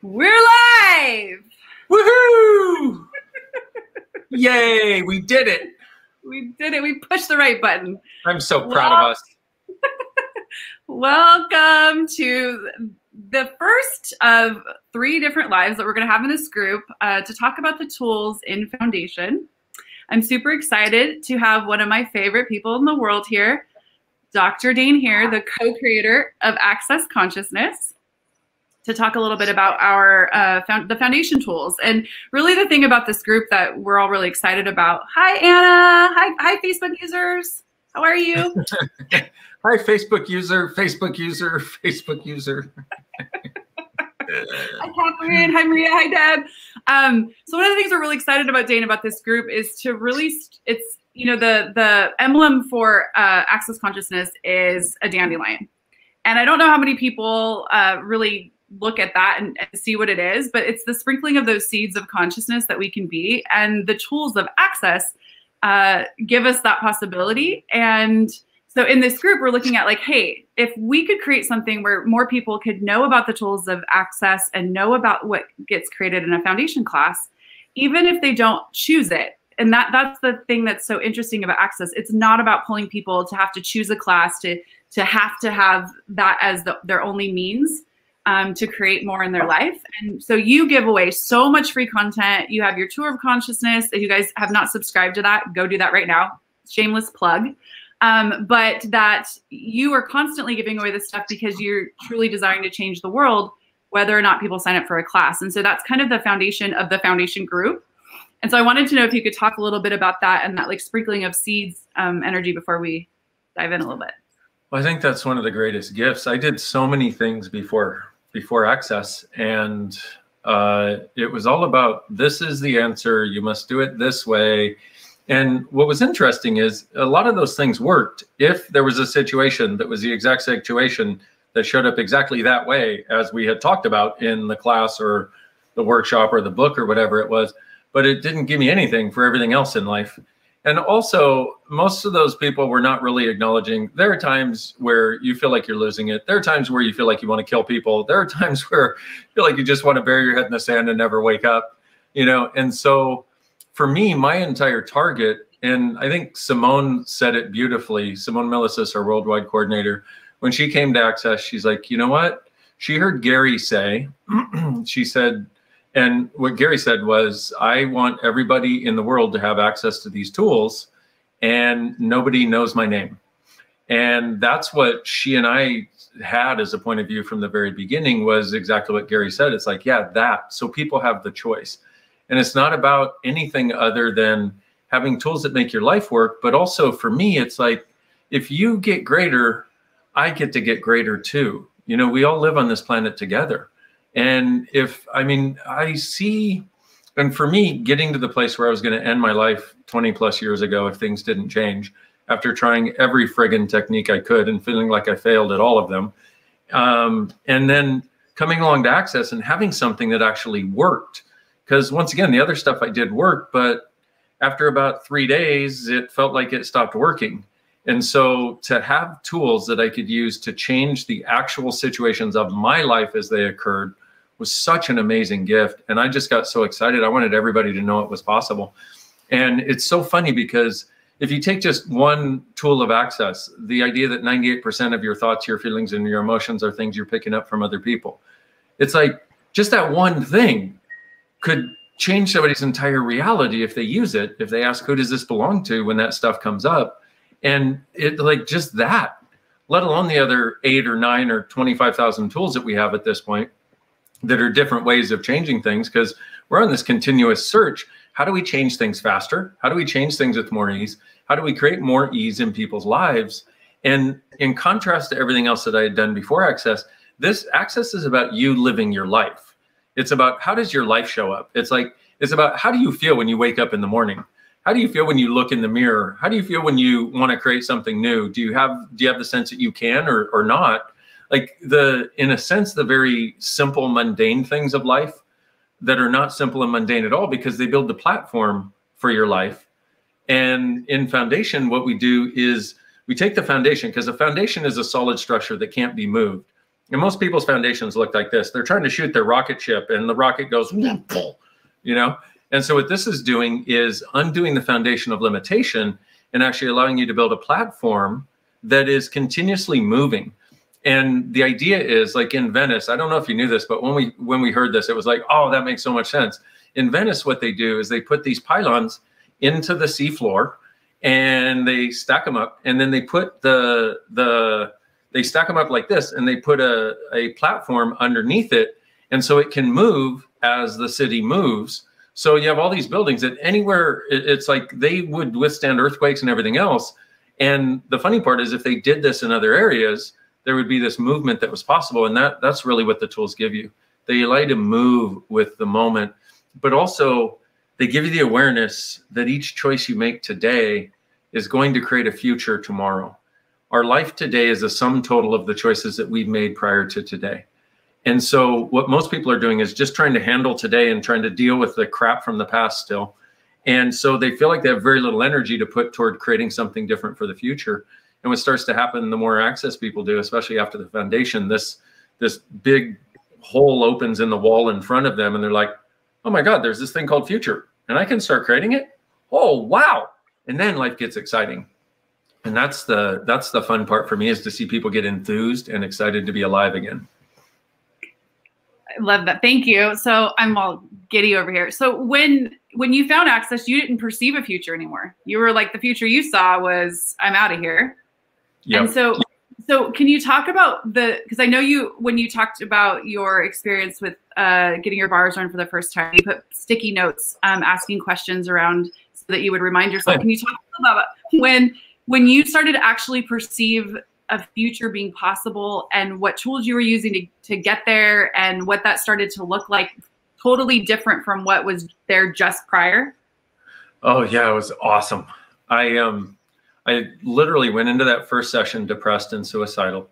We're live! Woohoo! Yay, we did it. We did it. We pushed the right button. I'm so proud of us. Welcome to the first of 3 different lives that we're going to have in this group to talk about the tools in Foundation. I'm super excited to have one of my favorite people in the world here, Dr. Dain Heer, the co-creator of Access Consciousness, to talk a little bit about our the Foundation tools. And really the thing about this group that we're all really excited about. Hi, Anna. Hi, Facebook users. How are you? Hi, Facebook user, Facebook user, Facebook user. Hi, Catherine. Hi, Maria. Hi, Deb. So one of the things we're really excited about, Dain, about this group is to really, it's, you know, the emblem for Access Consciousness is a dandelion. And I don't know how many people really look at that and see what it is, but it's the sprinkling of those seeds of consciousness that we can be. And the tools of Access give us that possibility. And so in this group, we're looking at like, hey, if we could create something where more people could know about the tools of Access and know about what gets created in a Foundation class, even if they don't choose it. And that's the thing that's so interesting about Access. It's not about pulling people to have to choose a class, to have that as their only means to create more in their life. And so you give away so much free content. You have your tour of consciousness. If you guys have not subscribed to that, go do that right now. Shameless plug. But that you are constantly giving away this stuff because you're truly desiring to change the world, whether or not people sign up for a class. And so that's kind of the foundation of the Foundation group. And so I wanted to know if you could talk a little bit about that and that like sprinkling of seeds energy before we dive in a little bit. Well, I think that's one of the greatest gifts. I did so many things before Access, and it was all about, this is the answer, you must do it this way. And what was interesting is a lot of those things worked if there was a situation that was the exact situation that showed up exactly that way as we had talked about in the class or the workshop or the book or whatever it was, but it didn't give me anything for everything else in life. And also, most of those people were not really acknowledging, there are times where you feel like you're losing it. There are times where you feel like you want to kill people. There are times where you feel like you just want to bury your head in the sand and never wake up, you know? And so for me, my entire target, and I think Simone said it beautifully, Simone Milicis, our worldwide coordinator, when she came to Access, she's like, you know what? She heard Gary say, she said, and what Gary said was, I want everybody in the world to have access to these tools and nobody knows my name. And that's what she and I had as a point of view from the very beginning, was exactly what Gary said. It's like, yeah, that. So people have the choice. And it's not about anything other than having tools that make your life work. But also for me, it's like, if you get greater, I get to get greater too. You know, we all live on this planet together. And I see, and for me, getting to the place where I was going to end my life 20 plus years ago, if things didn't change, after trying every friggin' technique I could and feeling like I failed at all of them. And then coming along to Access and having something that actually worked. Because once again, the other stuff I did work, but after about 3 days, it felt like it stopped working. And so to have tools that I could use to change the actual situations of my life as they occurred was such an amazing gift. And I just got so excited. I wanted everybody to know it was possible. And it's so funny because if you take just one tool of Access, the idea that 98% of your thoughts, your feelings, and your emotions are things you're picking up from other people. It's like just that one thing could change somebody's entire reality if they use it, if they ask, who does this belong to when that stuff comes up? And it like just that, let alone the other 8 or 9 or 25,000 tools that we have at this point that are different ways of changing things, because we're on this continuous search. How do we change things faster? How do we change things with more ease? How do we create more ease in people's lives? And in contrast to everything else that I had done before Access, this Access is about you living your life. It's about, how does your life show up? It's about, how do you feel when you wake up in the morning? How do you feel when you look in the mirror? How do you feel when you want to create something new? Do you have the sense that you can or not? Like in a sense, the very simple, mundane things of life that are not simple and mundane at all, because they build the platform for your life. And in Foundation, what we do is we take the foundation, because a foundation is a solid structure that can't be moved. And most people's foundations look like this. They're trying to shoot their rocket ship and the rocket goes, you know? And so what this is doing is undoing the foundation of limitation and actually allowing you to build a platform that is continuously moving. And the idea is, like in Venice, I don't know if you knew this, but when we heard this, it was like, oh, that makes so much sense. In Venice, what they do is they put these pylons into the seafloor and they stack them up, and then they put they stack them up like this, and they put a platform underneath it, and so it can move as the city moves. So you have all these buildings that anywhere, it's like they would withstand earthquakes and everything else. And the funny part is, if they did this in other areas, there would be this movement that was possible. And that's really what the tools give you. They allow you to move with the moment, but also they give you the awareness that each choice you make today is going to create a future tomorrow. Our life today is a sum total of the choices that we've made prior to today. And so what most people are doing is just trying to handle today and trying to deal with the crap from the past still. And so they feel like they have very little energy to put toward creating something different for the future. And what starts to happen, the more access people do, especially after the foundation, this big hole opens in the wall in front of them. And they're like, oh my God, there's this thing called future and I can start creating it. Oh, wow. And then life gets exciting. And that's the fun part for me, is to see people get enthused and excited to be alive again. I love that. Thank you. So I'm all giddy over here. So when you found Access, you didn't perceive a future anymore. You were like, the future you saw was, I'm out of here. Yep. And so can you talk about because I know when you talked about your experience with getting your bars run for the first time, you put sticky notes asking questions around so that you would remind yourself. Can you talk about when you started to actually perceive a future being possible, and what tools you were using to get there, and what that started to look like totally different from what was there just prior? Oh yeah, it was awesome. I literally went into that first session depressed and suicidal,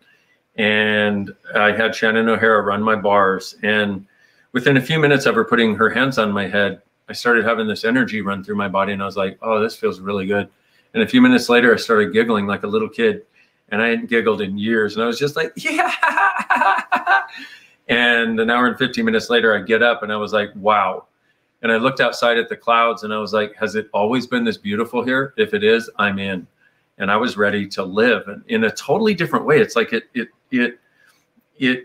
and I had Shannon O'Hara run my bars, and within a few minutes of her putting her hands on my head, I started having this energy run through my body, and I was like, oh, this feels really good. And a few minutes later, I started giggling like a little kid. And I hadn't giggled in years. And I was just like, yeah. And an hour and 15 minutes later, I get up and I was like, wow. And I looked outside at the clouds and I was like, has it always been this beautiful here? If it is, I'm in. And I was ready to live in a totally different way. It's like it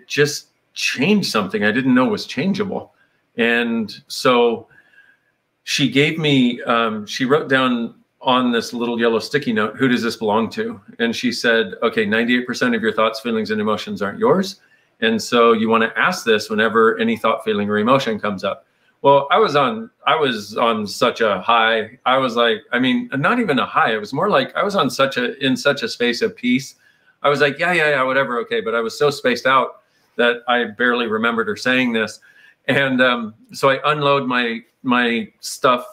just changed something I didn't know was changeable. And so she gave me, she wrote down on this little yellow sticky note, who does this belong to? And she said, okay, 98% of your thoughts, feelings, and emotions aren't yours. And so you want to ask this whenever any thought, feeling, or emotion comes up. Well, I was on such a high. I was like, I mean, not even a high. It was more like I was in such a space of peace. I was like, yeah, whatever. Okay. But I was so spaced out that I barely remembered her saying this. And so I unload my stuff,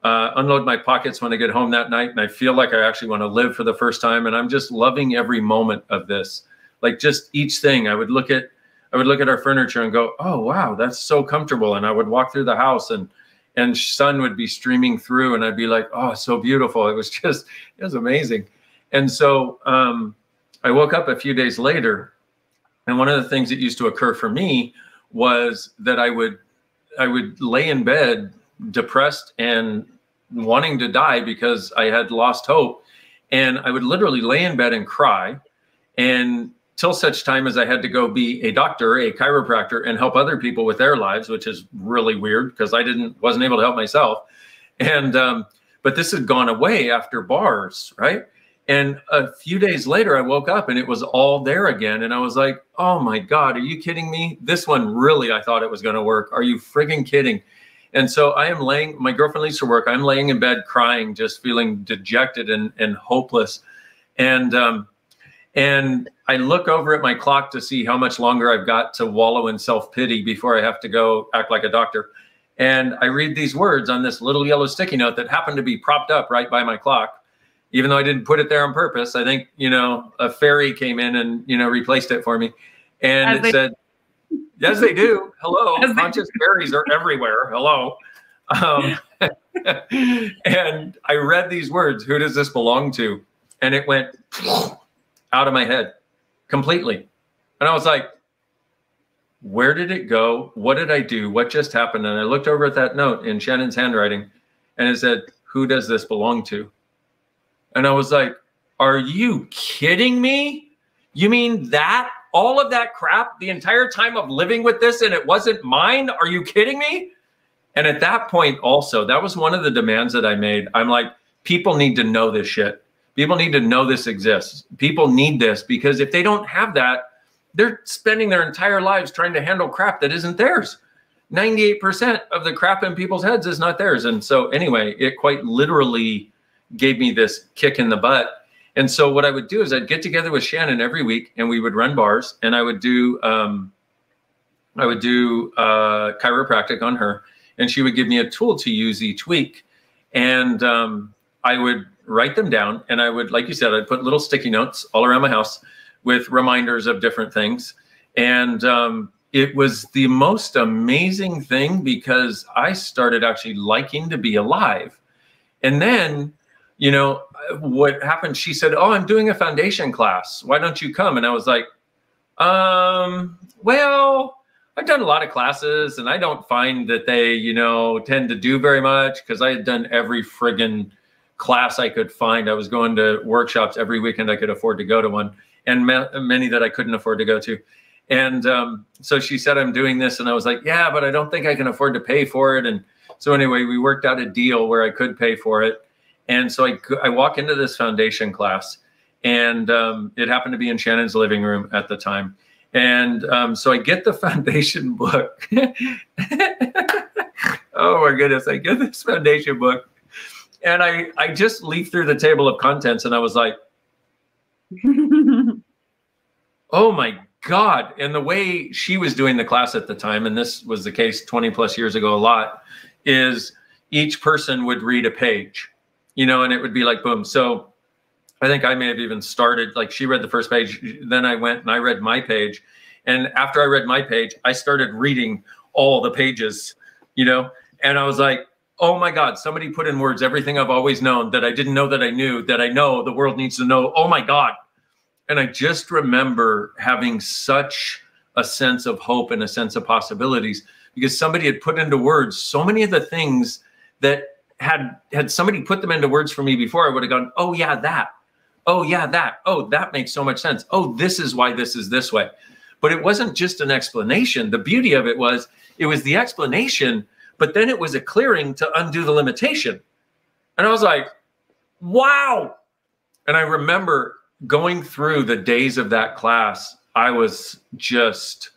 unload my pockets when I get home that night. And I feel like I actually want to live for the first time. And I'm just loving every moment of this. Like just each thing. I would look at our furniture and go, oh, wow, that's so comfortable. And I would walk through the house and sun would be streaming through and I'd be like, oh, so beautiful. It was amazing. And so I woke up a few days later. And one of the things that used to occur for me was that I would lay in bed depressed and wanting to die because I had lost hope. And I would literally lay in bed and cry, and till such time as I had to go be a doctor, a chiropractor, and help other people with their lives, which is really weird because I wasn't able to help myself. And but this had gone away after bars, right? And a few days later, I woke up and it was all there again. And I was like, oh my God, are you kidding me? This one really, I thought it was going to work. Are you friggin' kidding? And so I am my girlfriend leaves for work. I'm laying in bed crying, just feeling dejected and hopeless. And I look over at my clock to see how much longer I've got to wallow in self-pity before I have to go act like a doctor. And I read these words on this little yellow sticky note that happened to be propped up right by my clock, even though I didn't put it there on purpose. I think, a fairy came in and, replaced it for me. And it said, yes, they do. Hello. Conscious fairies are everywhere. Hello. And I read these words, who does this belong to? And it went out of my head completely. And I was like, where did it go? What did I do? What just happened? And I looked over at that note in Shannon's handwriting, and it said, "Who does this belong to?" And I was like, are you kidding me? You mean that? All of that crap the entire time of living with this and it wasn't mine? Are you kidding me? And at that point also, that was one of the demands that I made. I'm like, people need to know this shit. People need to know this exists. People need this, because if they don't have that, they're spending their entire lives trying to handle crap that isn't theirs. 98% of the crap in people's heads is not theirs. And so anyway, it quite literally gave me this kick in the butt. And so what I would do is I'd get together with Shannon every week, and we would run bars, and I would do chiropractic on her, and she would give me a tool to use each week. And I would write them down, and I would, like you said, I'd put little sticky notes all around my house with reminders of different things. And it was the most amazing thing, because I started actually liking to be alive. And then, you know, what happened, she said, "Oh, I'm doing a foundation class. Why don't you come?" And I was like, well, I've done a lot of classes, and I don't find that they, you know, tend to do very much, because I had done every friggin' class I could find. I was going to workshops every weekend I could afford to go to one, and many that I couldn't afford to go to. And so she said, "I'm doing this." And I was like, "Yeah, but I don't think I can afford to pay for it." And so anyway, we worked out a deal where I could pay for it. And so I walk into this foundation class, and it happened to be in Shannon's living room at the time. And so I get the foundation book. Oh my goodness, I get this foundation book, and I just leaf through the table of contents, and I was like, oh my God. And the way she was doing the class at the time, and this was the case 20 plus years ago a lot, is each person would read a page, you know, and it would be like, boom. So I think I may have even started, like, she read the first page, then I went and I read my page. And after I read my page, I started reading all the pages, you know, and I was like, oh my God, somebody put in words everything I've always known that I didn't know that I knew, that I know the world needs to know. Oh my God. And I just remember having such a sense of hope and a sense of possibilities, because somebody had put into words so many of the things that had somebody put them into words for me before, I would have gone, oh yeah, that. Oh yeah, that. Oh, that makes so much sense. Oh, this is why this is this way. But it wasn't just an explanation. The beauty of it was the explanation, but then it was a clearing to undo the limitation. And I was like, wow. And I remember going through the days of that class, I was just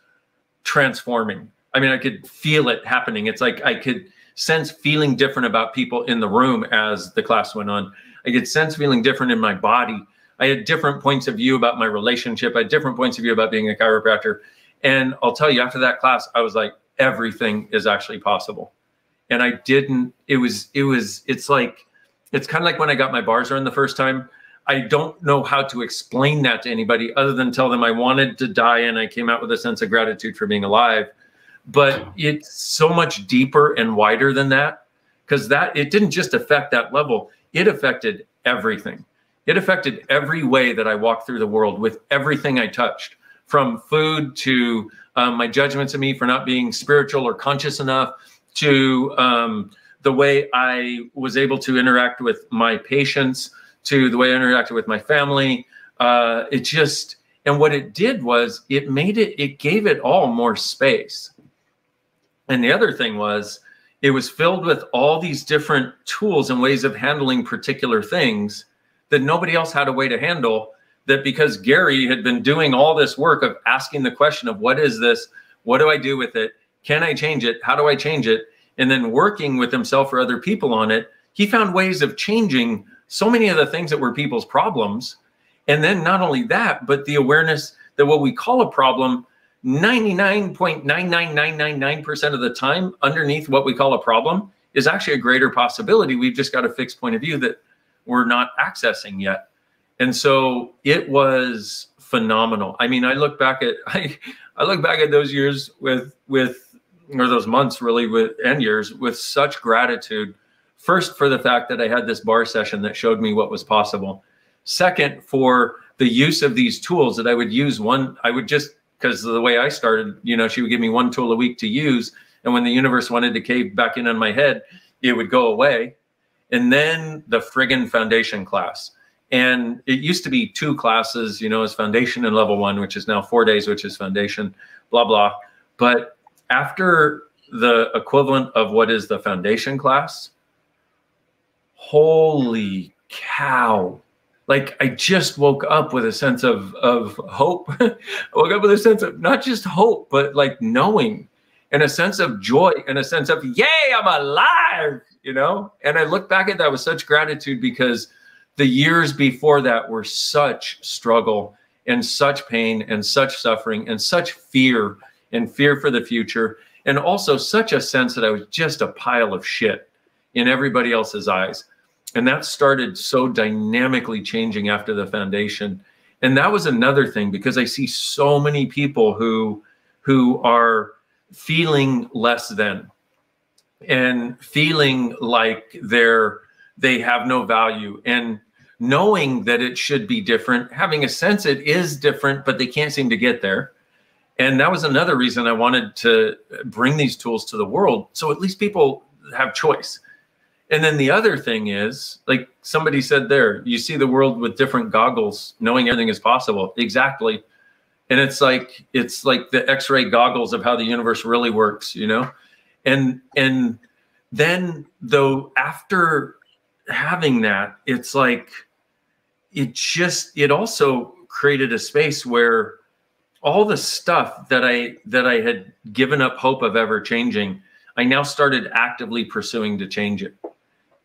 transforming. I mean, I could feel it happening. It's like I could sense feeling different about people in the room as the class went on. I could sense feeling different in my body. I had different points of view about my relationship. I had different points of view about being a chiropractor. And I'll tell you, after that class, I was like, everything is actually possible. And I didn't, it's kind of like when I got my bars run the first time. I don't know how to explain that to anybody other than tell them I wanted to die and I came out with a sense of gratitude for being alive. But it's so much deeper and wider than that, because it didn't just affect that level. It affected everything. It affected every way that I walked through the world with everything I touched, from food to my judgments of me for not being spiritual or conscious enough, to the way I was able to interact with my patients, to the way I interacted with my family. And what it did was it gave it all more space. And the other thing was, it was filled with all these different tools and ways of handling particular things that nobody else had a way to handle, that because Gary had been doing all this work of asking the question of, what is this? What do I do with it? Can I change it? How do I change it? And then working with himself or other people on it, he found ways of changing so many of the things that were people's problems. And then not only that, but the awareness that what we call a problem, 99.99999% of the time underneath what we call a problem is actually a greater possibility. We've just got a fixed point of view that we're not accessing yet. And so it was phenomenal. I mean, I look back at those years or those months really and years with such gratitude. First, for the fact that I had this bar session that showed me what was possible. Second, for the use of these tools that I would use. I would just because the way I started, you know, she would give me one tool a week to use. And when the universe wanted to cave back in on my head, it would go away. And then the friggin' foundation class. And it used to be 2 classes, you know, as foundation and level 1, which is now 4 days, which is foundation, blah, blah. But after the equivalent of what is the foundation class, holy cow. Like, I just woke up with a sense of hope. I woke up with a sense of not just hope, but like knowing, and a sense of joy, and a sense of, yay, I'm alive, you know? And I look back at that with such gratitude, because the years before that were such struggle and such pain and such suffering and such fear, and fear for the future. And also such a sense that I was just a pile of shit in everybody else's eyes. And that started so dynamically changing after the foundation. And that was another thing, because I see so many people who are feeling less than, and feeling like they have no value, and knowing that it should be different, having a sense it is different, but they can't seem to get there. And that was another reason I wanted to bring these tools to the world, so at least people have choice. And then the other thing is, like somebody said there, you see the world with different goggles, knowing everything is possible. Exactly. And it's like the X-ray goggles of how the universe really works, you know? And then though, after having that, it's like, it also created a space where all the stuff that I had given up hope of ever changing, I now started actively pursuing to change it.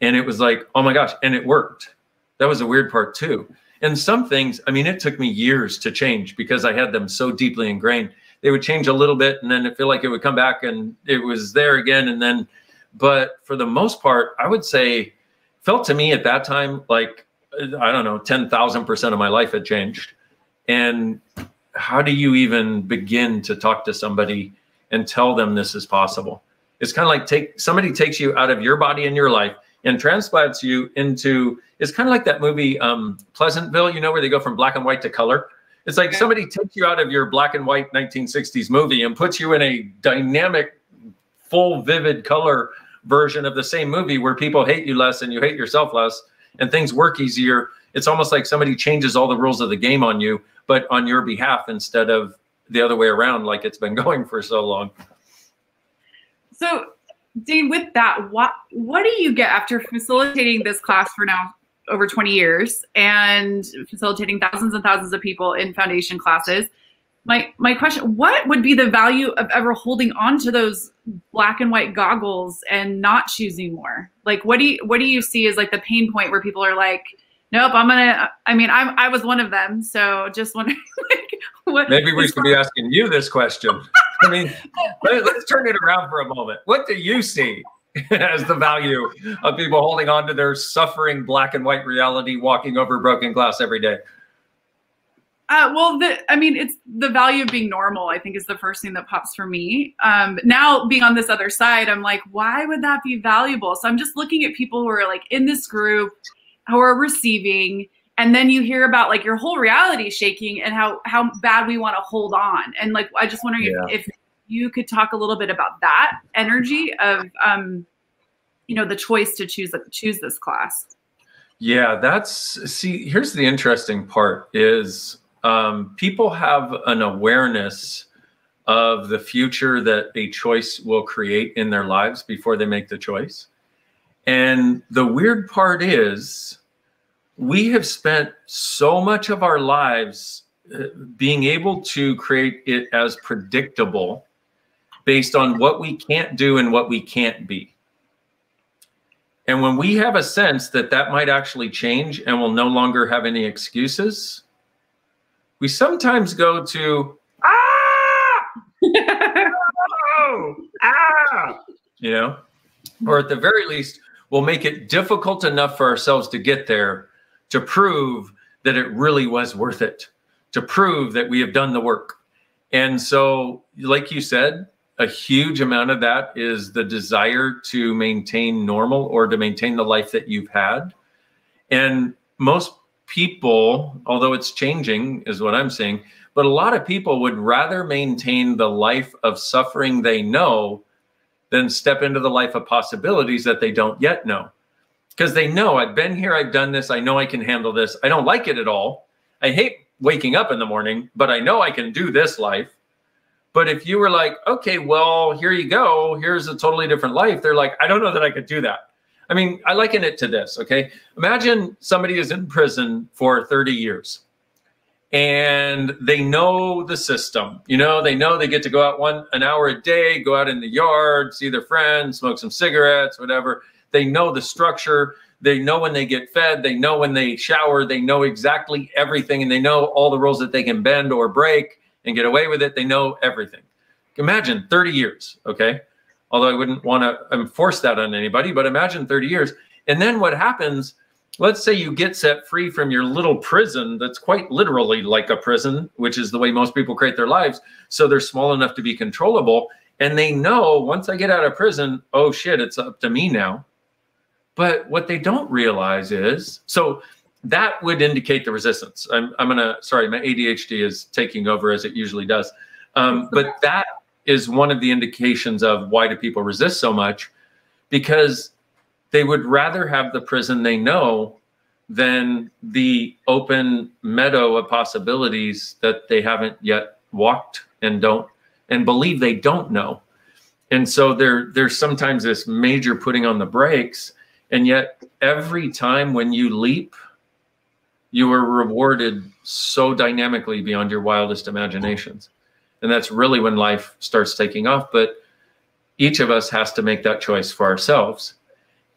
And it was like, oh my gosh, and it worked. That was a weird part too. And some things, I mean, it took me years to change, because I had them so deeply ingrained. They would change a little bit, and then it feel like it would come back and it was there again. And then, but for the most part, I would say, felt to me at that time, like, I don't know, 10,000% of my life had changed. And how do you even begin to talk to somebody and tell them this is possible? It's kind of like somebody takes you out of your body and your life and transplants you into, it's kind of like that movie, Pleasantville, you know, where they go from black and white to color. It's like somebody takes you out of your black and white 1960s movie and puts you in a dynamic, full, vivid color version of the same movie, where people hate you less and you hate yourself less and things work easier. It's almost like somebody changes all the rules of the game on you, but on your behalf, instead of the other way around, like it's been going for so long. So Dain, with that, what do you get after facilitating this class for now over 20 years and facilitating thousands and thousands of people in foundation classes? My question, what would be the value of ever holding on to those black and white goggles and not choosing more? Like, what do you see as like the pain point where people are like, nope, I was one of them. So just wondering, like, what? Maybe we should be asking you this question. I mean, let's turn it around for a moment. What do you see as the value of people holding on to their suffering black and white reality, walking over broken glass every day? It's the value of being normal, I think, is the first thing that pops for me. Now being on this other side, I'm like, why would that be valuable? So I'm just looking at people who are like in this group, who are receiving, and then you hear about like your whole reality shaking and how bad we want to hold on. And like, I just wondering if you could talk a little bit about that energy of, the choice to choose this class. Yeah, here's the interesting part is, people have an awareness of the future that a choice will create in their lives before they make the choice. And the weird part is, we have spent so much of our lives being able to create it as predictable based on what we can't do and what we can't be. And when we have a sense that that might actually change and we'll no longer have any excuses, we sometimes go to, or at the very least, we'll make it difficult enough for ourselves to get there, to prove that it really was worth it, to prove that we have done the work. And so, like you said, a huge amount of that is the desire to maintain normal, or to maintain the life that you've had. And most people, although it's changing is what I'm saying, But a lot of people would rather maintain the life of suffering they know than step into the life of possibilities that they don't yet know. Because they know, I've been here, I've done this, I know I can handle this. I don't like it at all. I hate waking up in the morning, but I know I can do this life. But if you were like, okay, well, here you go, here's a totally different life, they're like, I don't know that I could do that. I mean, I liken it to this, okay? Imagine somebody is in prison for 30 years and they know the system. You know, they know they get to go out an hour a day, go out in the yard, see their friends, smoke some cigarettes, whatever. They know the structure. They know when they get fed. They know when they shower. They know exactly everything. And they know all the rules that they can bend or break and get away with it. They know everything. Imagine 30 years, okay? Although I wouldn't want to enforce that on anybody, but imagine 30 years. And then what happens, let's say you get set free from your little prison that's quite literally like a prison, which is the way most people create their lives. So they're small enough to be controllable. And they know once I get out of prison, oh shit, it's up to me now. But what they don't realize is, so that would indicate the resistance. Sorry, my ADHD is taking over as it usually does. But that is one of the indications of why do people resist so much, because they would rather have the prison they know than the open meadow of possibilities that they haven't yet walked and believe they don't know. And so there's sometimes this major putting on the brakes. And yet every time when you leap, you are rewarded so dynamically beyond your wildest imaginations. And that's really when life starts taking off. But each of us has to make that choice for ourselves.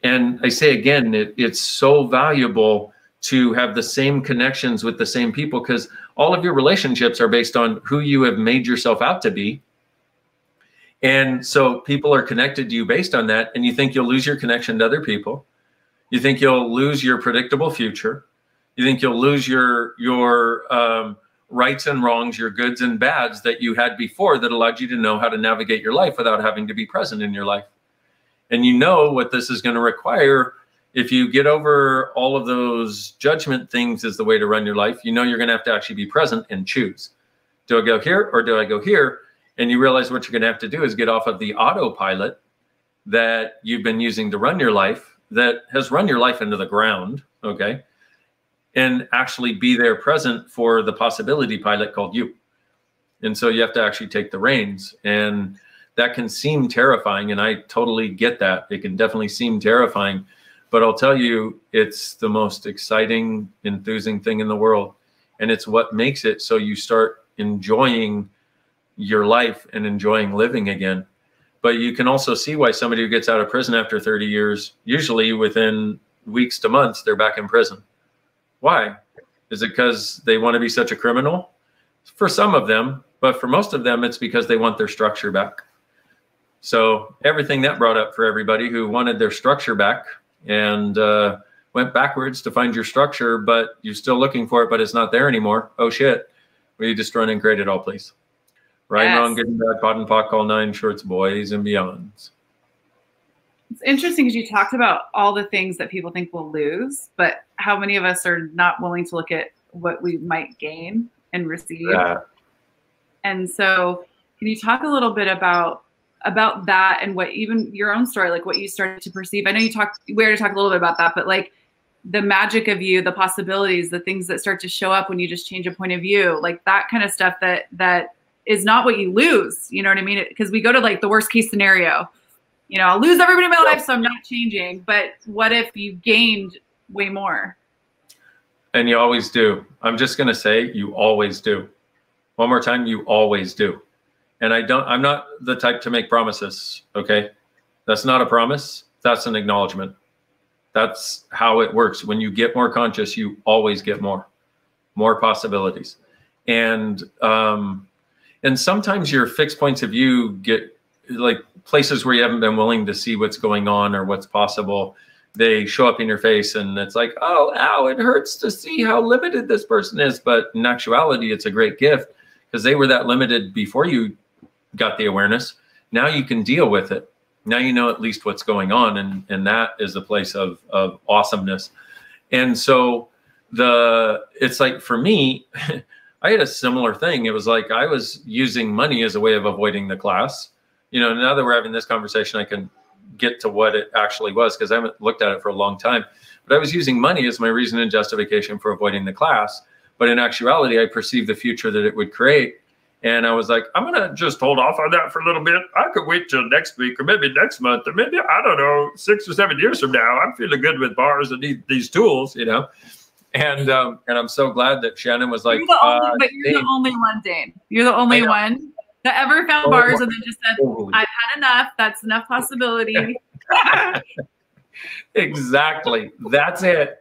And I say again, it's so valuable to have the same connections with the same people, because all of your relationships are based on who you have made yourself out to be. And so people are connected to you based on that. And you think you'll lose your connection to other people. You think you'll lose your predictable future. You think you'll lose your rights and wrongs, your goods and bads that you had before that allowed you to know how to navigate your life without having to be present in your life. And you know what this is going to require. If you get over all of those judgment things as the way to run your life, you know you're going to have to actually be present and choose. Do I go here or do I go here? And you realize what you're going to have to do is get off of the autopilot that you've been using to run your life, that has run your life into the ground, okay? And actually be there present for the possibility pilot called you. And so you have to actually take the reins. And that can seem terrifying, and I totally get that. It can definitely seem terrifying. But I'll tell you, it's the most exciting, enthusing thing in the world. And it's what makes it so you start enjoying your life and enjoying living again. But you can also see why somebody who gets out of prison after 30 years, usually within weeks to months, they're back in prison. Why? Is it because they want to be such a criminal? For some of them, but for most of them, it's because they want their structure back. So everything that brought up for everybody who wanted their structure back and went backwards to find your structure, but you're still looking for it, but it's not there anymore. Oh shit. Will you just run and create it all, please? Right, yes. Wrong, good and bad, pot and pock, all nine shorts, boys and beyonds. It's interesting because you talked about all the things that people think we'll lose, but how many of us are not willing to look at what we might gain and receive? Yeah. And so can you talk a little bit about that and what even your own story, like what you started to perceive? I know we already talked a little bit about that, but like the magic of you, the possibilities, the things that start to show up when you just change a point of view, like that kind of stuff that is not what you lose. You know what I mean? Because we go to like the worst case scenario. You know, I'll lose everybody in my life, so I'm not changing. But what if you gained way more? And you always do. I'm just going to say you always do. One more time, you always do. And I'm not the type to make promises, okay? That's not a promise. That's an acknowledgement. That's how it works. When you get more conscious, you always get more possibilities. And sometimes your fixed points of view get like places where you haven't been willing to see what's going on or what's possible. They show up in your face and it's like, oh, ow, it hurts to see how limited this person is. But in actuality, it's a great gift because they were that limited before you got the awareness. Now you can deal with it. Now you know at least what's going on. And that is a place of awesomeness. And so it's like for me, I had a similar thing. It was like I was using money as a way of avoiding the class. You know, now that we're having this conversation, I can get to what it actually was, because I haven't looked at it for a long time. But I was using money as my reason and justification for avoiding the class. But in actuality, I perceived the future that it would create. And I was like, I'm going to just hold off on that for a little bit. I could wait till next week, or maybe next month, or maybe, I don't know, 6 or 7 years from now. I'm feeling good with bars and these tools, you know. And I'm so glad that Shannon was like, but you're the only one, Dain. You're the only one that ever found bars and then just said, I've had enough. That's enough possibility. Exactly. That's it.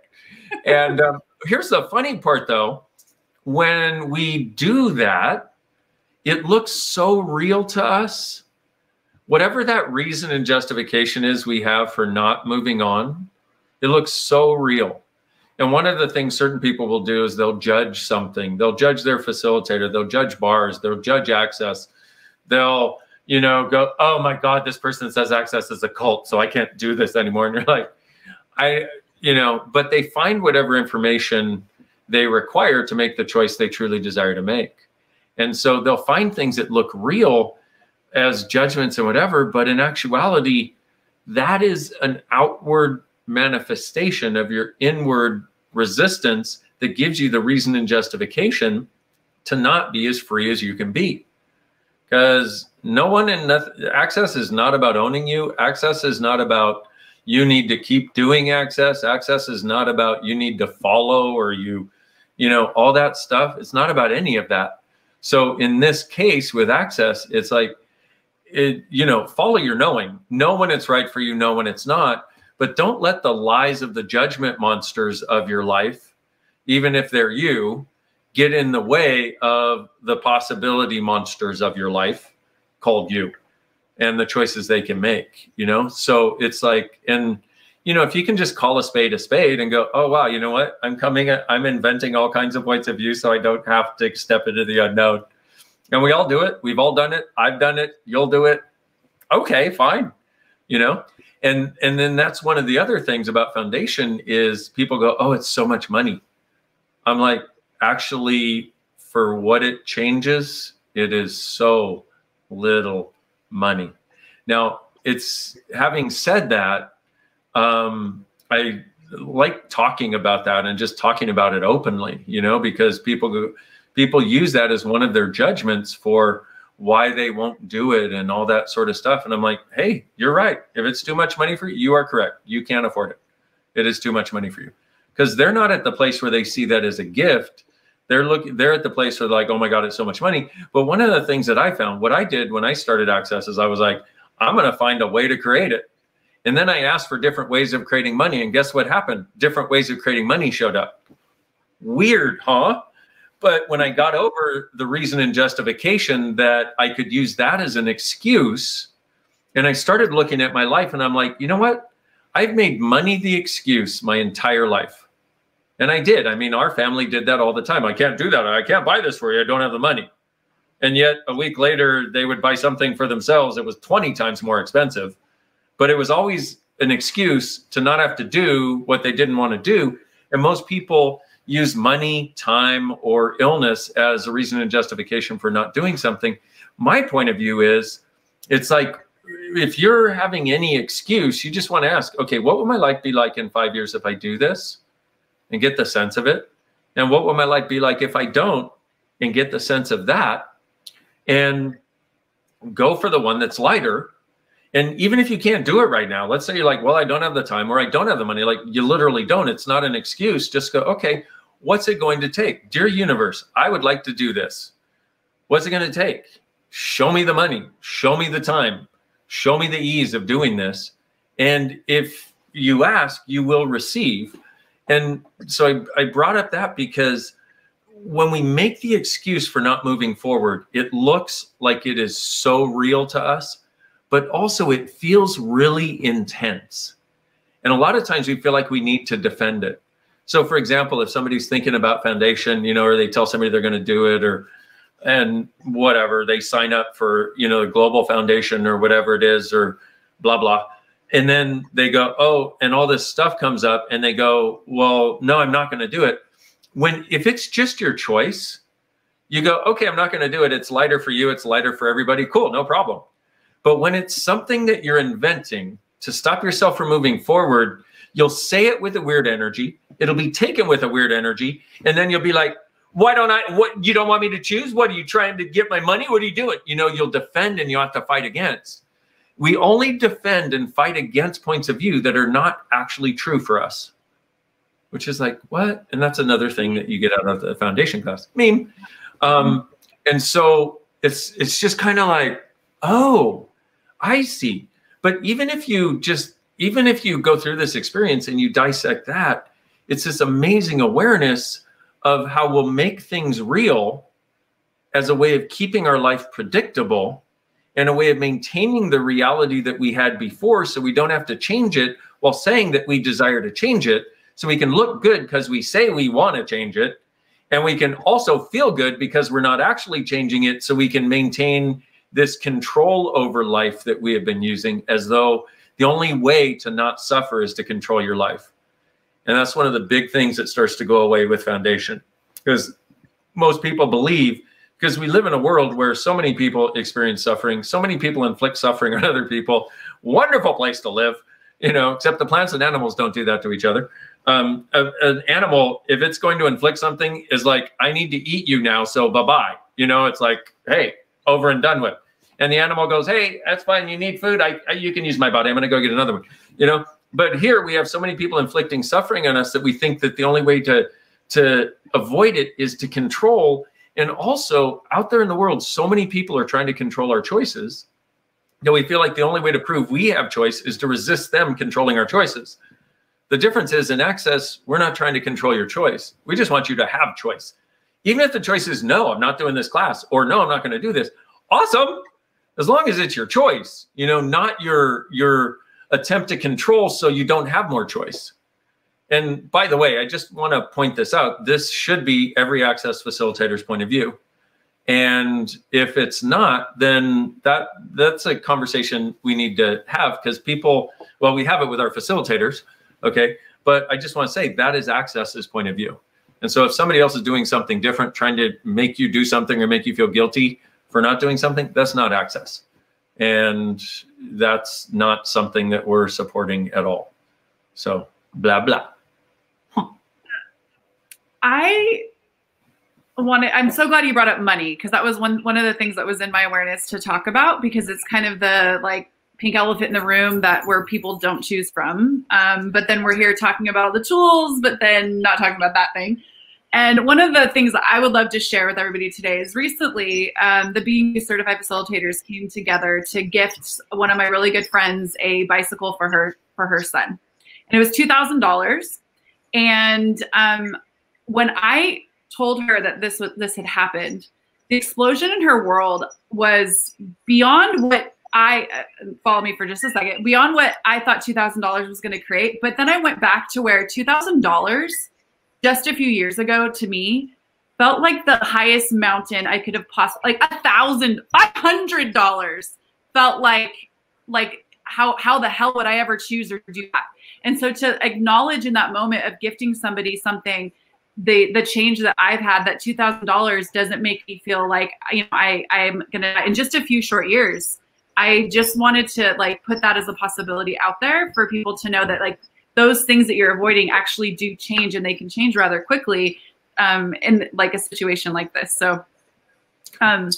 And here's the funny part, though. When we do that, it looks so real to us. Whatever that reason and justification is we have for not moving on, it looks so real. And one of the things certain people will do is they'll judge something. They'll judge their facilitator. They'll judge bars. They'll judge access. They'll, you know, go, oh my God, this person says access is a cult, so I can't do this anymore. And you're like, but they find whatever information they require to make the choice they truly desire to make. And so they'll find things that look real as judgments and whatever, but in actuality, that is an outward manifestation of your inward resistance that gives you the reason and justification to not be as free as you can be. Because access is not about owning you. Access is not about you need to keep doing access. Access is not about you need to follow or all that stuff. It's not about any of that. So in this case with access, it's like, follow your knowing. Know when it's right for you, know when it's not. But don't let the lies of the judgment monsters of your life, even if they're you, get in the way of the possibility monsters of your life called you and the choices they can make, So it's like, if you can just call a spade and go, oh, wow, you know what? I'm inventing all kinds of points of view so I don't have to step into the unknown. And we all do it. We've all done it. I've done it. You'll do it. Okay, fine. And then that's one of the other things about foundation is people go, oh, it's so much money. I'm like, actually, for what it changes, it is so little money. Now, having said that, I like talking about that and just talking about it openly, because people use that as one of their judgments for why they won't do it and all that sort of stuff. And I'm like, hey, you're right. If it's too much money for you, you are correct. You can't afford it. It is too much money for you, because they're not at the place where they see that as a gift. They're at the place where they're like, oh my God, it's so much money. But one of the things that I found, what I did when I started Access is I was like, I'm going to find a way to create it. And then I asked for different ways of creating money. And guess what happened? Different ways of creating money showed up. Weird, huh? But when I got over the reason and justification that I could use that as an excuse, and I started looking at my life and I'm like, you know what? I've made money the excuse my entire life. And I did. I mean, our family did that all the time. I can't do that. I can't buy this for you. I don't have the money. And yet a week later, they would buy something for themselves. It was 20 times more expensive. But it was always an excuse to not have to do what they didn't want to do. And most people use money, time, or illness as a reason and justification for not doing something. My point of view is, it's like, if you're having any excuse, you just want to ask, okay, what will my life be like in 5 years if I do this and get the sense of it? And what will my life be like if I don't and get the sense of that? And go for the one that's lighter. And even if you can't do it right now, let's say you're like, well, I don't have the time or I don't have the money. Like, you literally don't. It's not an excuse. Just go, okay, what's it going to take? Dear universe, I would like to do this. What's it going to take? Show me the money. Show me the time. Show me the ease of doing this. And if you ask, you will receive. And so I brought up that because when we make the excuse for not moving forward, it looks like it is so real to us, but also it feels really intense. And a lot of times we feel like we need to defend it. So for example, if somebody's thinking about foundation, or they tell somebody they're going to do it, and whatever, they sign up for, the global foundation or whatever it is, or blah, blah. And then they go, oh, and all this stuff comes up and they go, well, no, I'm not going to do it. If it's just your choice, you go, okay, I'm not going to do it. It's lighter for you. It's lighter for everybody. Cool, no problem. But when it's something that you're inventing to stop yourself from moving forward, you'll say it with a weird energy. It'll be taken with a weird energy. And then you'll be like, why don't I, what, you don't want me to choose? What, are you trying to get my money? What are you doing? You know, you'll defend and you have to fight against. We only defend and fight against points of view that are not actually true for us, which is like, what? And that's another thing that you get out of the foundation class. Meme. And so it's just kind of like, oh, I see. But even if you go through this experience and you dissect that, it's this amazing awareness of how we'll make things real as a way of keeping our life predictable and a way of maintaining the reality that we had before, so we don't have to change it while saying that we desire to change it, so we can look good because we say we want to change it, and we can also feel good because we're not actually changing it, so we can maintain this control over life that we have been using, as though the only way to not suffer is to control your life. And that's one of the big things that starts to go away with foundation, because most people believe, because we live in a world where so many people experience suffering, so many people inflict suffering on other people. Wonderful place to live, you know, except the plants and animals don't do that to each other. An animal, if it's going to inflict something, is like, I need to eat you now, so bye-bye. You know, it's like, hey, over and done with. And the animal goes, hey, that's fine, you need food, you can use my body, I'm gonna go get another one, you know? But here we have so many people inflicting suffering on us that we think that the only way to avoid it is to control. And also out there in the world, so many people are trying to control our choices that we feel like the only way to prove we have choice is to resist them controlling our choices. The difference is, in Access, we're not trying to control your choice. We just want you to have choice. Even if the choice is, no, I'm not doing this class, or no, I'm not going to do this. Awesome. As long as it's your choice, you know, not your attempt to control so you don't have more choice. And by the way, I just want to point this out. This should be every Access facilitator's point of view. And if it's not, then that's a conversation we need to have, because people, well, we have it with our facilitators, okay? But I just want to say that is Access's point of view. And so if somebody else is doing something different, trying to make you do something or make you feel guilty for not doing something, that's not Access. And that's not something that we're supporting at all. So blah, blah. I'm so glad you brought up money, because that was one of the things that was in my awareness to talk about, because it's kind of the like pink elephant in the room where people don't choose from. But then we're here talking about all the tools, but then not talking about that thing. And one of the things that I would love to share with everybody today is recently the Being Certified Facilitators came together to gift one of my really good friends a bicycle for her son. And it was $2,000. And when I told her that this had happened, the explosion in her world was beyond what follow me for just a second, beyond what I thought $2,000 was going to create. But then I went back to where $2,000 just a few years ago to me felt like the highest mountain I could have possibly, like $500 felt like how the hell would I ever choose or do that? And so to acknowledge in that moment of gifting somebody something, the change that I've had, that $2,000 doesn't make me feel like, you know, I'm gonna, in just a few short years. I just wanted to like put that as a possibility out there for people to know that like those things that you're avoiding actually do change, and they can change rather quickly in like a situation like this. So I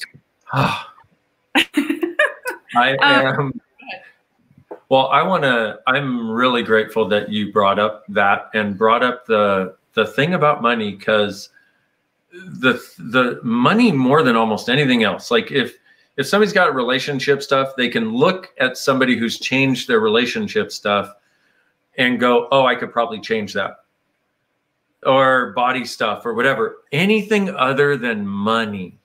am. Well, I'm really grateful that you brought up that and brought up the thing about money, because the money, more than almost anything else, like if somebody's got relationship stuff, they can look at somebody who's changed their relationship stuff and go, oh, I could probably change that. Or body stuff or whatever, anything other than money.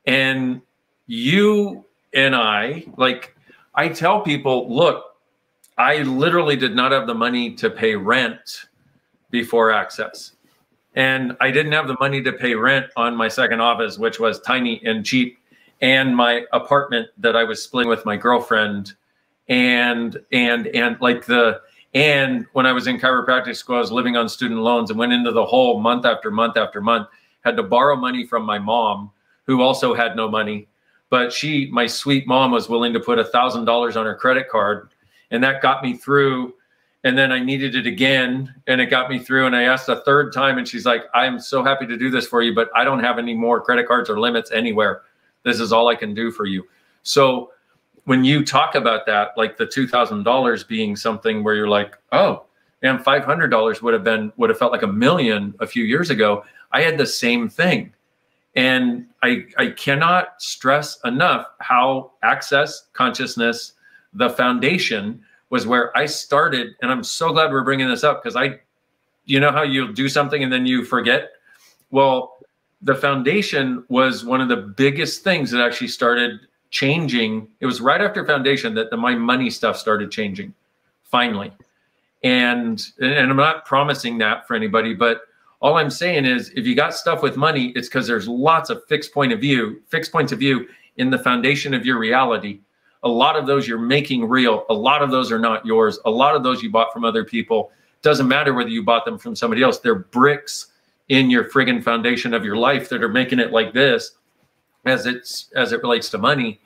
And you and I tell people, look, I literally did not have the money to pay rent before Access. And I didn't have the money to pay rent on my second office, which was tiny and cheap, and my apartment that I was splitting with my girlfriend. And when I was in chiropractic school, I was living on student loans and went into the hole month after month after month. had to borrow money from my mom, who also had no money. But my sweet mom, was willing to put $1,000 on her credit card, and that got me through. And then I needed it again, and it got me through. And I asked a third time, and she's like, I'm so happy to do this for you, but I don't have any more credit cards or limits anywhere. This is all I can do for you. So when you talk about that, like the $2,000 being something where you're like, oh, and $500 would have felt like $1 million a few years ago. I had the same thing. And I cannot stress enough how Access Consciousness, the foundation, was where I started. And I'm so glad we're bringing this up, because you know how you do something and then you forget? Well, the foundation was one of the biggest things that actually started changing. It was right after foundation that my money stuff started changing, finally. And I'm not promising that for anybody, but all I'm saying is, if you got stuff with money, it's because there's lots of fixed points of view in the foundation of your reality. A lot of those you're making real. A lot of those are not yours. A lot of those you bought from other people. Doesn't matter whether you bought them from somebody else. They're bricks in your friggin' foundation of your life that are making it like this as it relates to money.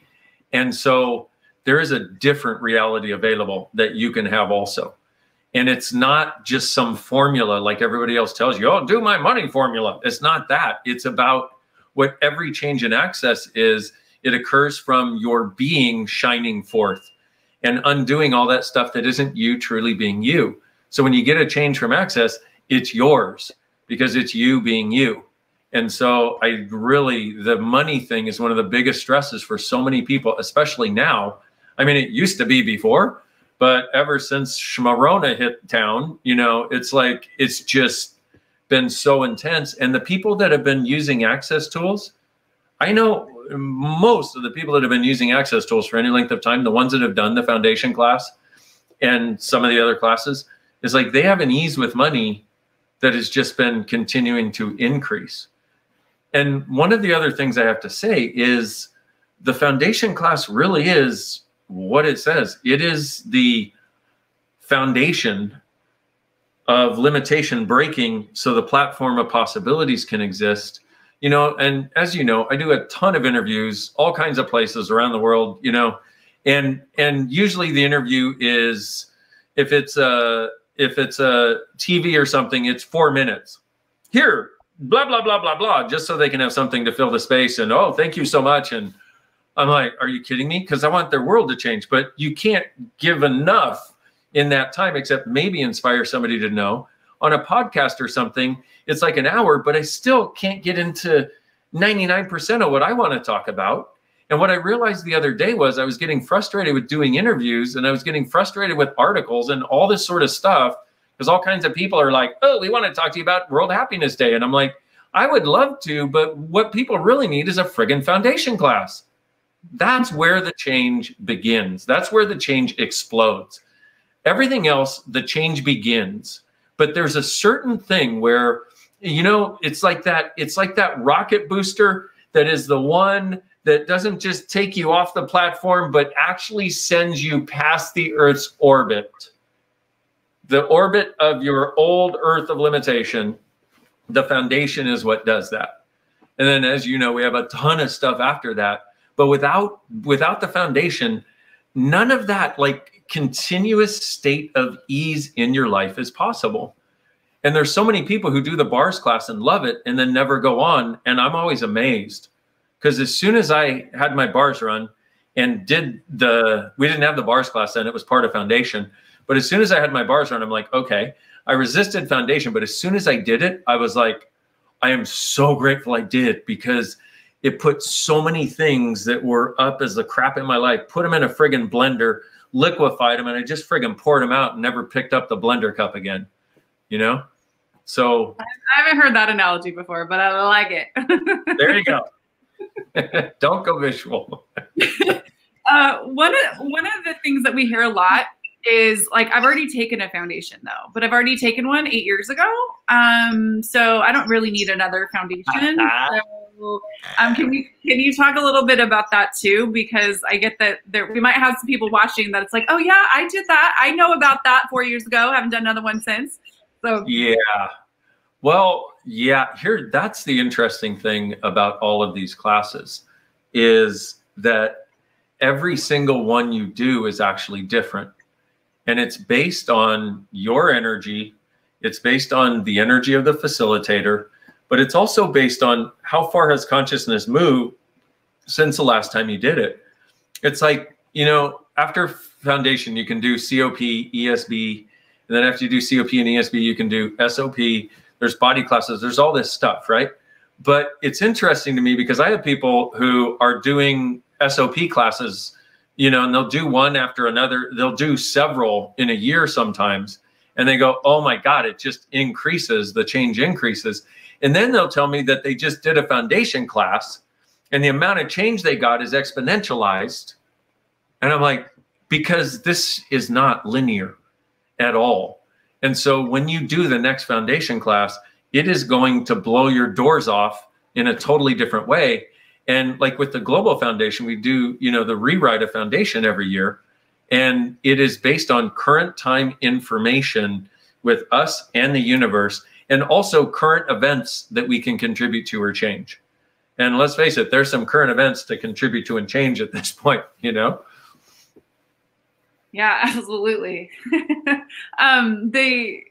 And so there is a different reality available that you can have also. And it's not just some formula like everybody else tells you, oh, do my money formula. It's not that. It's about what every change in access is. It occurs from your being shining forth and undoing all that stuff that isn't you truly being you. So when you get a change from access, it's yours because it's you being you. And so the money thing is one of the biggest stresses for so many people, especially now. I mean, it used to be before, but ever since Schmarona hit town, it's like, it's just been so intense. And the people that have been using access tools, I know most of the people that have been using access tools for any length of time, the ones that have done the foundation class and some of the other classes, is like they have an ease with money that has just been continuing to increase. And one of the other things I have to say is the foundation class really is what it says. It is the foundation of limitation breaking so the platform of possibilities can exist. And as you know, I do a ton of interviews, all kinds of places around the world, and usually the interview is, if it's a TV or something, it's 4 minutes. Here, blah, blah, blah, blah, blah, just so they can have something to fill the space. And, oh, thank you so much. And I'm like, are you kidding me? Because I want their world to change. But you can't give enough in that time, except maybe inspire somebody to know. On a podcast or something, it's like an hour, but I still can't get into 99% of what I want to talk about. And what I realized the other day was I was getting frustrated with doing interviews, and I was getting frustrated with articles and all this sort of stuff, because all kinds of people are like, oh, we want to talk to you about World Happiness Day. And I'm like, I would love to, but what people really need is a friggin' foundation class. That's where the change begins. That's where the change explodes. Everything else, the change begins. But there's a certain thing where, it's like that rocket booster that is the one that doesn't just take you off the platform, but actually sends you past the Earth's orbit. The orbit of your old Earth of limitation, the foundation is what does that. And then, as you know, we have a ton of stuff after that. But without the foundation, none of that like continuous state of ease in your life is possible. And there's so many people who do the bars class and love it and then never go on. And I'm always amazed, because as soon as I had my bars run and we didn't have the bars class then, it was part of foundation. But as soon as I had my bars run, I'm like, okay, I resisted foundation. But as soon as I did it, I was like, I am so grateful I did, because it put so many things that were up as the crap in my life, put them in a friggin' blender, liquefied them, and I just friggin' poured them out and never picked up the blender cup again, So I haven't heard that analogy before, but I like it. There you go. Don't go visual. One of the things that we hear a lot is like, I've already taken a foundation though, but I've already taken one 8 years ago. So I don't really need another foundation. So, can you talk a little bit about that too? Because I get that we might have some people watching that it's like, oh yeah, I did that. I know about that 4 years ago. Haven't done another one since. So yeah. Well, yeah, that's the interesting thing about all of these classes is that every single one you do is actually different. And it's based on your energy. It's based on the energy of the facilitator, but it's also based on how far has consciousness moved since the last time you did it. It's like, after foundation, you can do COP, ESB, and then after you do COP and ESB, you can do SOP. There's body classes, there's all this stuff, right? But it's interesting to me because I have people who are doing SOP classes, and they'll do one after another. They'll do several in a year sometimes. And they go, oh my God, it just increases, the change increases. And then they'll tell me that they just did a foundation class and the amount of change they got is exponentialized. And I'm like, because this is not linear at all. And so when you do the next foundation class, it is going to blow your doors off in a totally different way. And like with the Global Foundation, we do, the rewrite of foundation every year. And it is based on current time information with us and the universe, and also current events that we can contribute to or change. And let's face it, there's some current events to contribute to and change at this point, Yeah, absolutely. The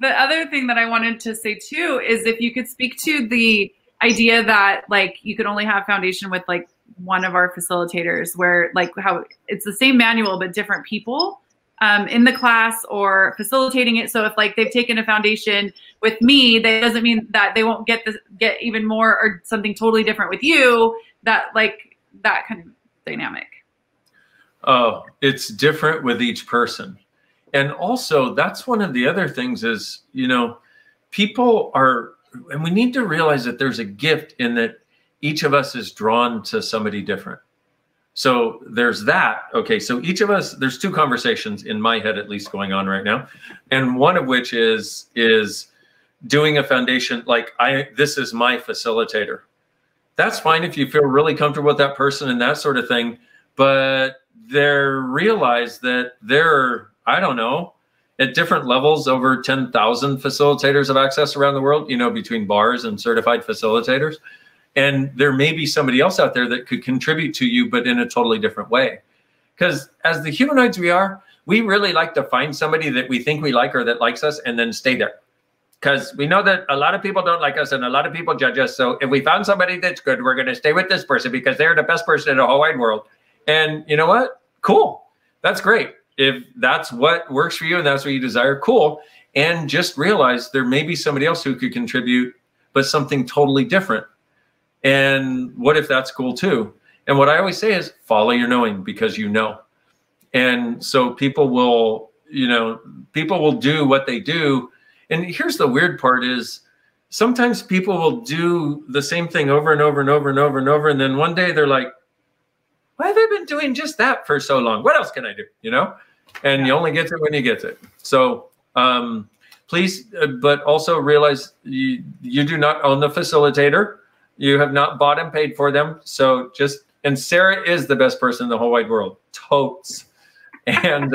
other thing that I wanted to say too is if you could speak to the idea that like you could only have foundation with like one of our facilitators, where like how it's the same manual but different people in the class or facilitating it. So if like they've taken a foundation with me, that doesn't mean that they won't get even more or something totally different with you. That kind of dynamic. Oh, it's different with each person. And also that's one of the other things is, people are, and we need to realize that there's a gift in that each of us is drawn to somebody different. So there's that. Okay. So each of us, there's two conversations in my head, at least going on right now. And one of which is doing a foundation. Like this is my facilitator. That's fine if you feel really comfortable with that person and that sort of thing. But realize that there are, I don't know, at different levels, over 10,000 facilitators of access around the world, between bars and certified facilitators. And there may be somebody else out there that could contribute to you, but in a totally different way. Because as the humanoids we are, we really like to find somebody that we think we like or that likes us and then stay there. Because we know that a lot of people don't like us and a lot of people judge us. So if we found somebody that's good, we're going to stay with this person because they're the best person in the whole wide world. And you know what? Cool. That's great. If that's what works for you and that's what you desire, cool. And just realize there may be somebody else who could contribute, but something totally different. And what if that's cool too? And what I always say is follow your knowing because you know. And so people will do what they do. And here's the weird part is sometimes people will do the same thing over and over and over and over and over. And then one day they're like, why have I been doing just that for so long? What else can I do? And you only get it when you get it. So please, but also realize you do not own the facilitator. You have not bought and paid for them. So and Sarah is the best person in the whole wide world. Totes. And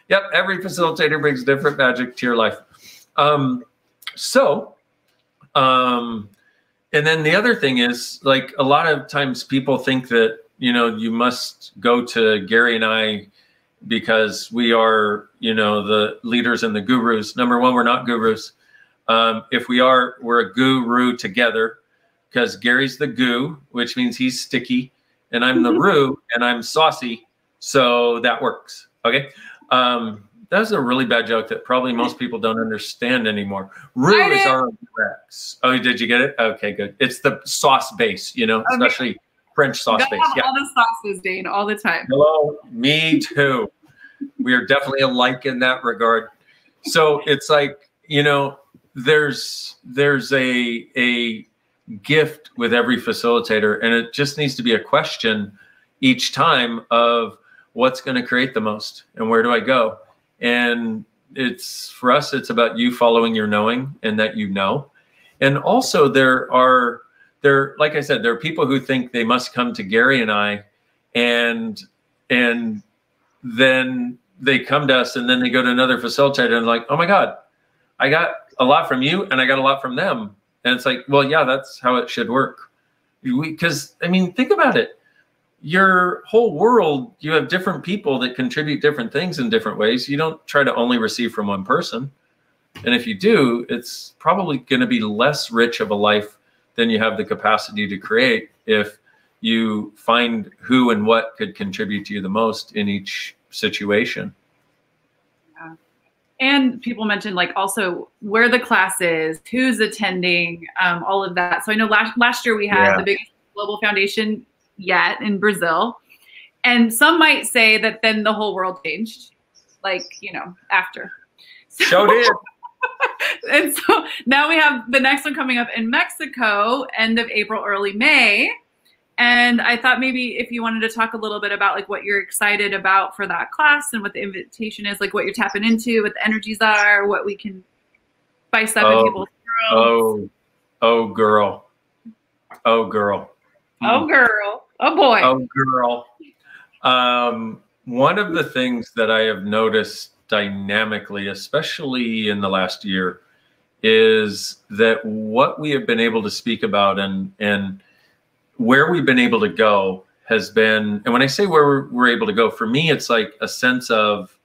yep, every facilitator brings different magic to your life. And then the other thing is, like, a lot of times people think that, you must go to Gary and I because we are, the leaders and the gurus. Number one, we're not gurus. If we are, we're a guru together because Gary's the goo, which means he's sticky, and I'm the roo, and I'm saucy. So that works. Okay. That's a really bad joke that probably most people don't understand anymore. Roo is our Rex. Oh, did you get it? Okay, good. It's the sauce base, especially French sauce base. Yeah. All the sauces, Dain, all the time. Hello, me too. We are definitely alike in that regard. So it's like, there's a gift with every facilitator, and it just needs to be a question each time of what's going to create the most and where do I go? And for us, it's about you following your knowing and that you know. And also like I said, there are people who think they must come to Gary and I, and then they come to us and then they go to another facilitator and like, oh my God, I got a lot from you and I got a lot from them. And it's like, well, yeah, that's how it should work. Because, I mean, think about it. Your whole world, you have different people that contribute different things in different ways. You don't try to only receive from one person. And if you do, it's probably going to be less rich of a life than you have the capacity to create if you find who and what could contribute to you the most in each situation. Yeah. And people mentioned like also where the class is, who's attending, all of that. So I know last year we had the biggest global foundation yet in Brazil. And some might say that then the whole world changed, like, you know, after. So did. And so now we have the next one coming up in Mexico, end of April, early May. And I thought maybe if you wanted to talk a little bit about like what you're excited about for that class and what the invitation is, like what you're tapping into, what the energies are, what we can spice up in people's worlds. Oh, girl. Oh, girl. Oh, girl. Oh, boy. Oh, girl. One of the things that I have noticed dynamically, especially in the last year, is that what we have been able to speak about and where we've been able to go has been, and when I say where we're able to go, for me, it's like a sense of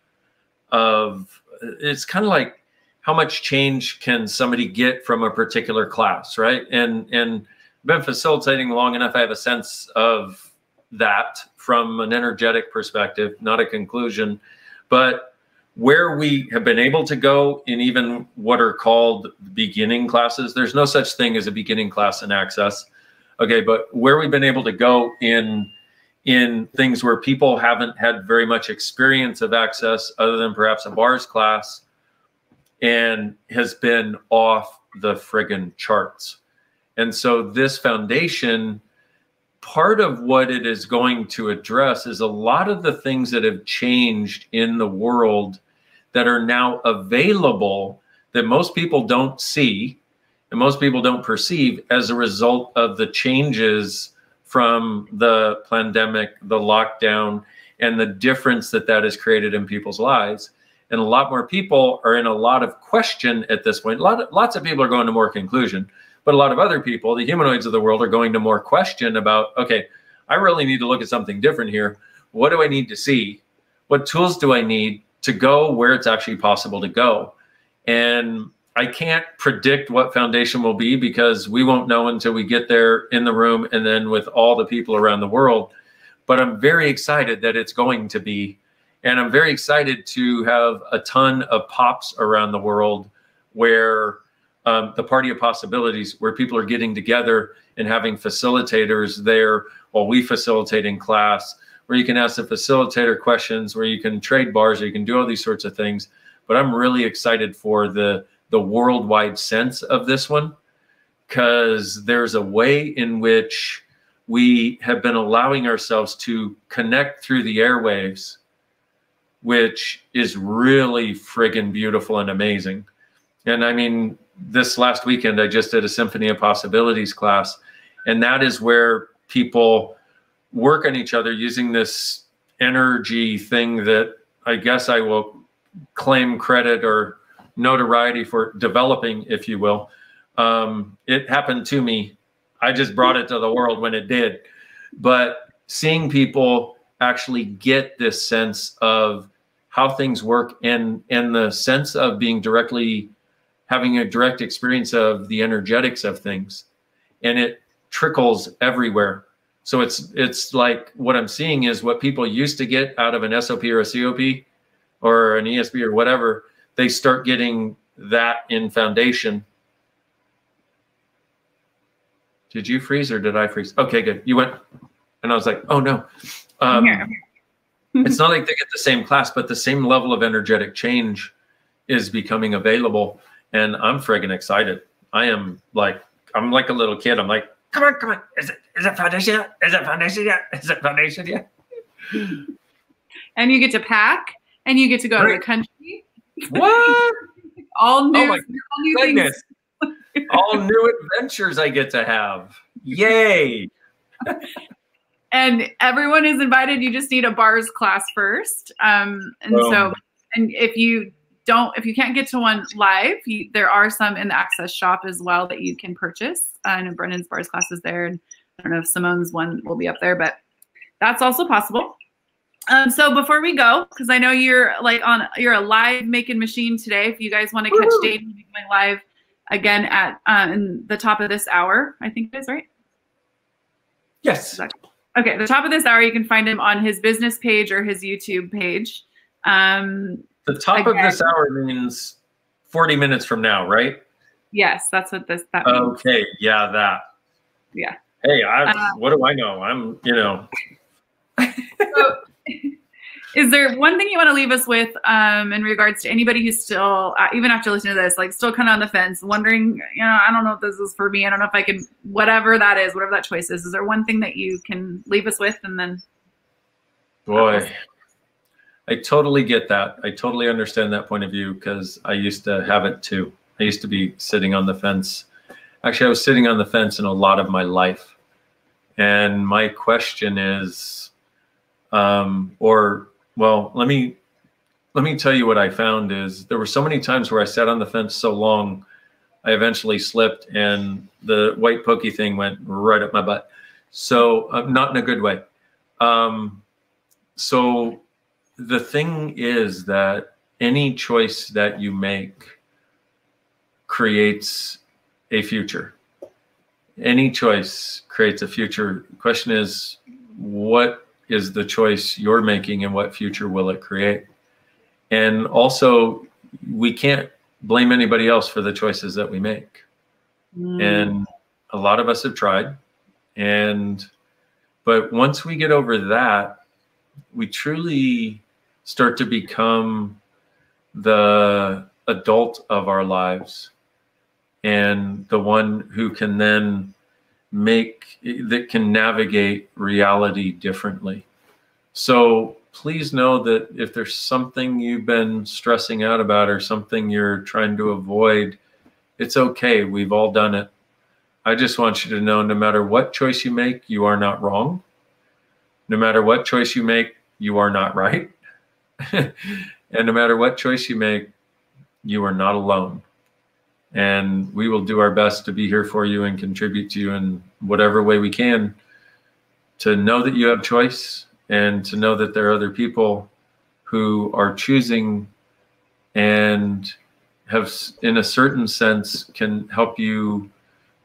it's kind of like how much change can somebody get from a particular class, right? And been facilitating long enough, I have a sense of that from an energetic perspective, not a conclusion, but where we have been able to go in even what are called beginning classes. There's no such thing as a beginning class in Access. Okay, but where we've been able to go in things where people haven't had very much experience of Access other than perhaps a bars class, and has been off the friggin' charts. And so this foundation, part of what it is going to address is a lot of the things that have changed in the world that are now available that most people don't see and most people don't perceive as a result of the changes from the pandemic, the lockdown, and the difference that that has created in people's lives. And a lot more people are in a lot of question at this point. Lots of people are going to more conclusion. But a lot of other people, the humanoids of the world, are going to more question about, okay, I really need to look at something different here. What do I need to see? What tools do I need to go where it's actually possible to go? And I can't predict what foundation will be because we won't know until we get there in the room and then with all the people around the world. But I'm very excited that it's going to be. And I'm very excited to have a ton of pops around the world where the party of possibilities, where people are getting together and having facilitators there while we facilitate in class, where you can ask the facilitator questions, where you can trade bars, or you can do all these sorts of things. But I'm really excited for the worldwide sense of this one, because there's a way in which we have been allowing ourselves to connect through the airwaves, which is really friggin' beautiful and amazing. And I mean, this last weekend, I just did a Symphony of Possibilities class, and that is where people work on each other using this energy thing that I guess I will claim credit or notoriety for developing, if you will. It happened to me. I just brought it to the world when it did. But seeing people actually get this sense of how things work and the sense of being having a direct experience of the energetics of things, and it trickles everywhere. So it's like what I'm seeing is what people used to get out of an SOP or a COP or an ESP or whatever, they start getting that in foundation. Did you freeze or did I freeze? Okay, good. You went, and I was like, oh no. I'm here. It's not like they get the same class, but the same level of energetic change is becoming available. And I'm friggin' excited. I'm like a little kid. I'm like, come on. Is it foundation yet? Is it foundation yet? Is it foundation yet? And you get to pack and you get to go to the country. What? All new, oh my all new goodness. things. All new adventures I get to have. Yay. And everyone is invited. You just need a bars class first. And if you if you can't get to one live, there are some in the Access shop as well that you can purchase. I know Brendan's bars class is there, and I don't know if Simone's one will be up there, but that's also possible. So before we go, because I know you're a live making machine today. If you guys want to catch Dain going live again at in the top of this hour, I think it is, right? Yes. Okay, the top of this hour, you can find him on his business page or his YouTube page. The top of this hour means 40 minutes from now, right? Yes, that's what that means. Okay, yeah, that. Yeah. Hey, what do I know? I'm, So, is there one thing you want to leave us with in regards to anybody who's still, even after listening to this, like still kind of on the fence, wondering, I don't know if this is for me. I don't know if I can, whatever that is, whatever that choice is there one thing that you can leave us with? And then. Boy, I totally get that. I totally understand that point of view because I used to have it too. I used to be sitting on the fence. Actually, I was sitting on the fence in a lot of my life. And my question is, let me tell you what I found is there were so many times where I sat on the fence so long, I eventually slipped and the white pokey thing went right up my butt. So not in a good way. So the thing is that any choice that you make creates a future. Any choice creates a future. The question is, what is the choice you're making and what future will it create? And also, we can't blame anybody else for the choices that we make. And a lot of us have tried. But once we get over that, we truly start to become the adult of our lives and the one who can then can navigate reality differently. So please know that if there's something you've been stressing out about or something you're trying to avoid, it's okay. We've all done it. I just want you to know, no matter what choice you make, you are not wrong. No matter what choice you make, you are not right. And no matter what choice you make, you are not alone. And we will do our best to be here for you and contribute to you in whatever way we can, to know that you have choice and to know that there are other people who are choosing and have, in a certain sense, can help you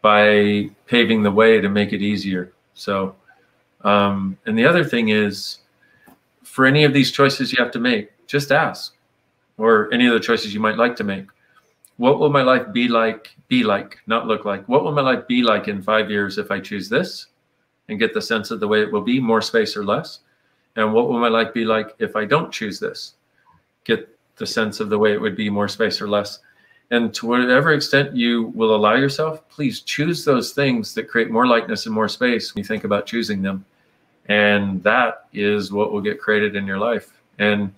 by paving the way to make it easier. So, and the other thing is, for any of these choices you have to make, just ask, or any of the choices you might like to make. What will my life be like, not look like? What will my life be like in 5 years if I choose this and get the sense of the way it will be, more space or less? And what will my life be like if I don't choose this? Get the sense of the way it would be, more space or less. And to whatever extent you will allow yourself, please choose those things that create more lightness and more space when you think about choosing them. And that is what will get created in your life. And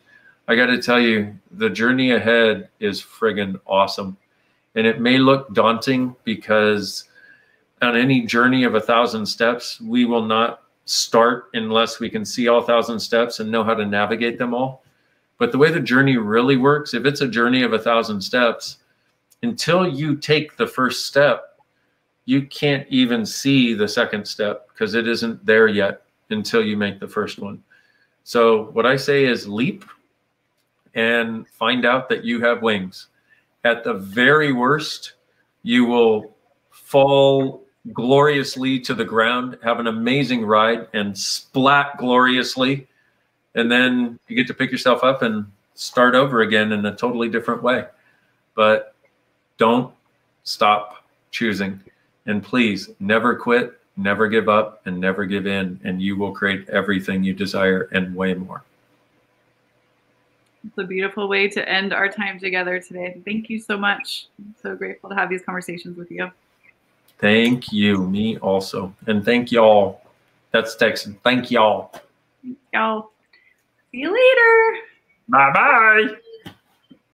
I got to tell you, the journey ahead is friggin' awesome. And it may look daunting because on any journey of 1,000 steps, we will not start unless we can see all 1,000 steps and know how to navigate them all. But the way the journey really works, if it's a journey of 1,000 steps, until you take the first step, you can't even see the second step because it isn't there yet until you make the first one. So what I say is leap and find out that you have wings. At the very worst, you will fall gloriously to the ground, have an amazing ride, and splat gloriously. And then you get to pick yourself up and start over again in a totally different way. But don't stop choosing. And please never quit, never give up, and never give in. And you will create everything you desire and way more. It's a beautiful way to end our time together today. Thank you so much. I'm so grateful to have these conversations with you. Thank you. Me also. And thank y'all. That's Texan. Thank y'all. Thank y'all. See you later. Bye-bye.